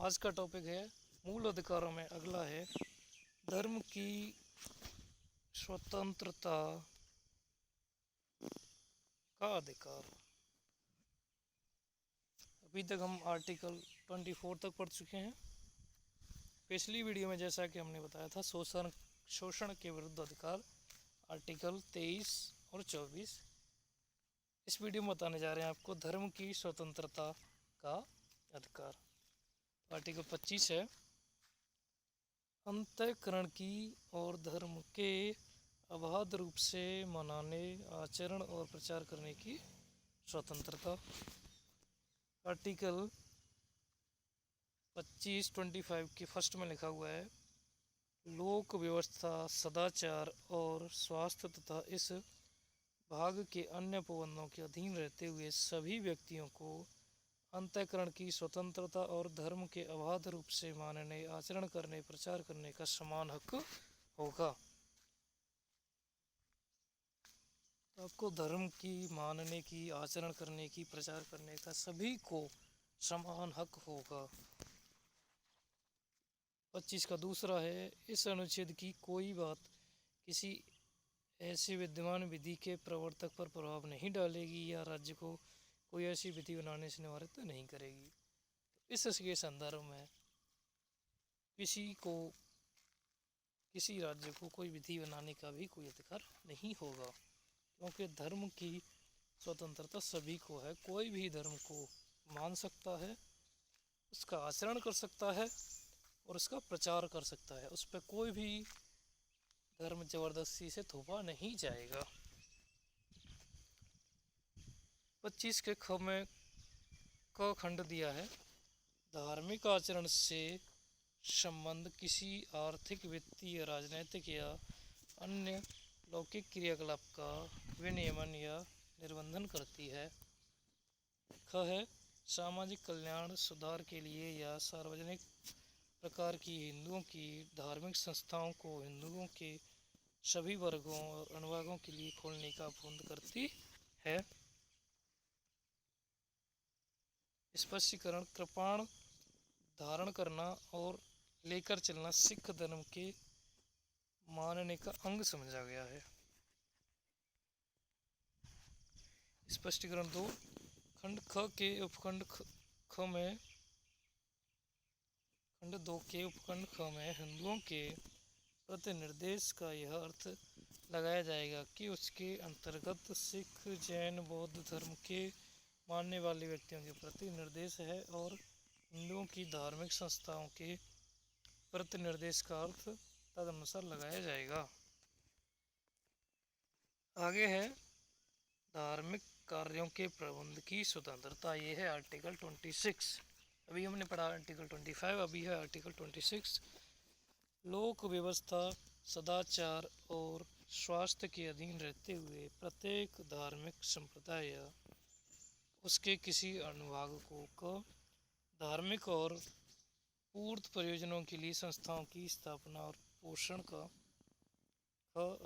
आज का टॉपिक है मूल अधिकारों में अगला है धर्म की स्वतंत्रता का अधिकार। अभी तक हम आर्टिकल 24 तक पढ़ चुके हैं। पिछली वीडियो में जैसा कि हमने बताया था शोषण के विरुद्ध अधिकार आर्टिकल 23 और 24। इस वीडियो में बताने जा रहे हैं आपको धर्म की स्वतंत्रता का अधिकार। आर्टिकल 25 है अंतःकरण की और धर्म के अबाध रूप से मनाने, आचरण और प्रचार करने की स्वतंत्रता। आर्टिकल 25 के फर्स्ट में लिखा हुआ है लोक व्यवस्था, सदाचार और स्वास्थ्य तथा इस भाग के अन्य प्रबंधों के अधीन रहते हुए सभी व्यक्तियों को अंतःकरण की स्वतंत्रता और धर्म के अबाध रूप से मानने, आचरण करने, प्रचार करने का समान हक होगा। तो आपको धर्म की मानने की, आचरण करने की, प्रचार करने का सभी को समान हक होगा। 25 का दूसरा है इस अनुच्छेद की कोई बात किसी ऐसी विद्यमान विधि के प्रवर्तक पर प्रभाव नहीं डालेगी या राज्य को कोई ऐसी विधि बनाने से निवारित नहीं करेगी। इसके संदर्भ में किसी राज्य को कोई विधि बनाने का भी कोई अधिकार नहीं होगा, क्योंकि धर्म की स्वतंत्रता सभी को है। कोई भी धर्म को मान सकता है, उसका आचरण कर सकता है और उसका प्रचार कर सकता है। उस पर कोई भी धर्म जबरदस्ती से थोपा नहीं जाएगा। 25 के ख में क खंड दिया है धार्मिक आचरण से संबंध किसी आर्थिक, वित्तीय, राजनैतिक या अन्य लौकिक क्रियाकलाप का विनियमन या निर्बंधन करती है। ख है सामाजिक कल्याण सुधार के लिए या सार्वजनिक प्रकार की हिंदुओं की धार्मिक संस्थाओं को हिंदुओं के सभी वर्गों और अनुभागों के लिए खोलने का प्रबंध करती है। स्पष्टीकरण कृपाण धारण करना और लेकर चलना सिख धर्म के मानने का अंग समझा गया है। स्पष्टीकरण 2 खंड ख के उपखंड ख में खंड 2 के उपखंड ख में हिंदुओं के प्रति निर्देश का यह अर्थ लगाया जाएगा कि उसके अंतर्गत सिख, जैन, बौद्ध धर्म के मानने वाले व्यक्तियों के प्रति निर्देश है और हिंदुओं की धार्मिक संस्थाओं के प्रति निर्देश का अर्थ तदनुसार लगाया जाएगा। आगे है धार्मिक कार्यों के प्रबंध की स्वतंत्रता। ये है आर्टिकल 26। अभी हमने पढ़ा आर्टिकल 25, अभी है आर्टिकल 26। लोक व्यवस्था, सदाचार और स्वास्थ्य के अधीन रहते हुए प्रत्येक धार्मिक संप्रदाय या उसके किसी अनुभाग को धार्मिक और पूर्त प्रयोजनों के लिए संस्थाओं की स्थापना और पोषण का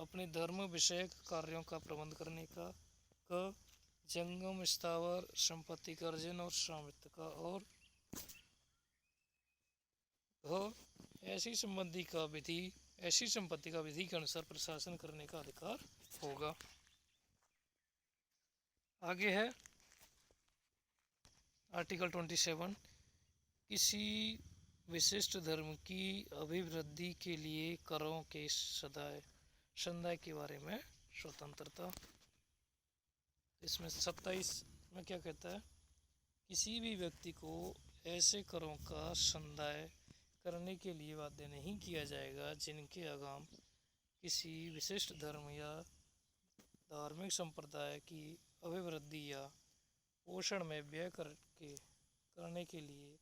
अपने धर्म विषयक कार्यों का प्रबंध करने का जंगम स्थावर संपत्ति का अर्जन और स्वामित्व का और ऐसी संपत्ति का विधि के अनुसार प्रशासन करने का अधिकार होगा। आगे है आर्टिकल 27 किसी विशिष्ट धर्म की अभिवृद्धि के लिए करों के संदाय के बारे में स्वतंत्रता। इसमें 27 में क्या कहता है किसी भी व्यक्ति को ऐसे करों का संदाय करने के लिए बाध्य नहीं किया जाएगा जिनके आगाम किसी विशिष्ट धर्म या धार्मिक संप्रदाय की अभिवृद्धि या पोषण में व्यय करने के लिए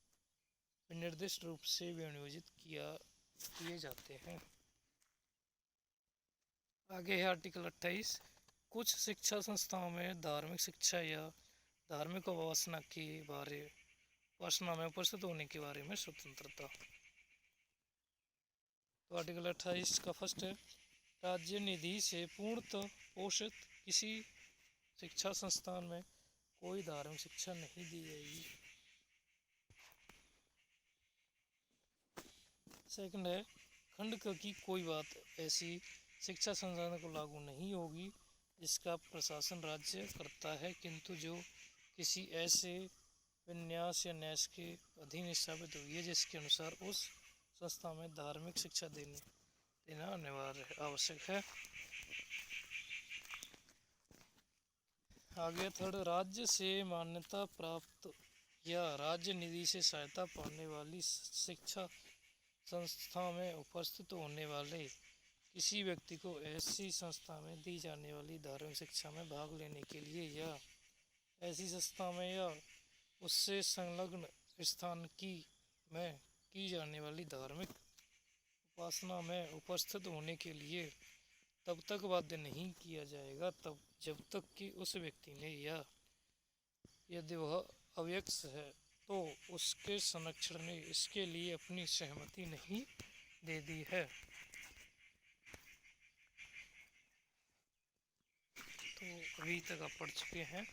निर्दिष्ट रूप से विनियोजित किए जाते हैं। आगे है आर्टिकल 28 कुछ शिक्षा संस्थाओं में धार्मिक शिक्षा या धार्मिक उपासना में उपस्थित होने के बारे में स्वतंत्रता। तो आर्टिकल 28 का फर्स्ट है राज्य निधि से पूर्णतः पोषित किसी शिक्षा संस्थान में कोई धार्मिक शिक्षा नहीं दी जाएगी। सेकंड है, खंड की कोई बात ऐसी शिक्षा संसाधन को लागू नहीं होगी जिसका प्रशासन राज्य करता है, किंतु जो किसी ऐसे विन्यास या न्यास के अधीन स्थापित हुई है जिसके अनुसार उस संस्था में धार्मिक शिक्षा देना अनिवार्य आवश्यक है। आगे थर्ड, राज्य से मान्यता प्राप्त या राज्य निधि से सहायता पाने वाली शिक्षा संस्था में उपस्थित होने वाले किसी व्यक्ति को ऐसी संस्था में दी जाने वाली धार्मिक शिक्षा में भाग लेने के लिए या ऐसी संस्था में या उससे संलग्न स्थान में की जाने वाली धार्मिक उपासना में उपस्थित होने के लिए तब तक बाध्य नहीं किया जाएगा जब तक कि उस व्यक्ति ने या यदि वह अव्यक्त है तो उसके संरक्षण ने इसके लिए अपनी सहमति नहीं दे दी है। तो अभी तक आप पढ़ चुके हैं।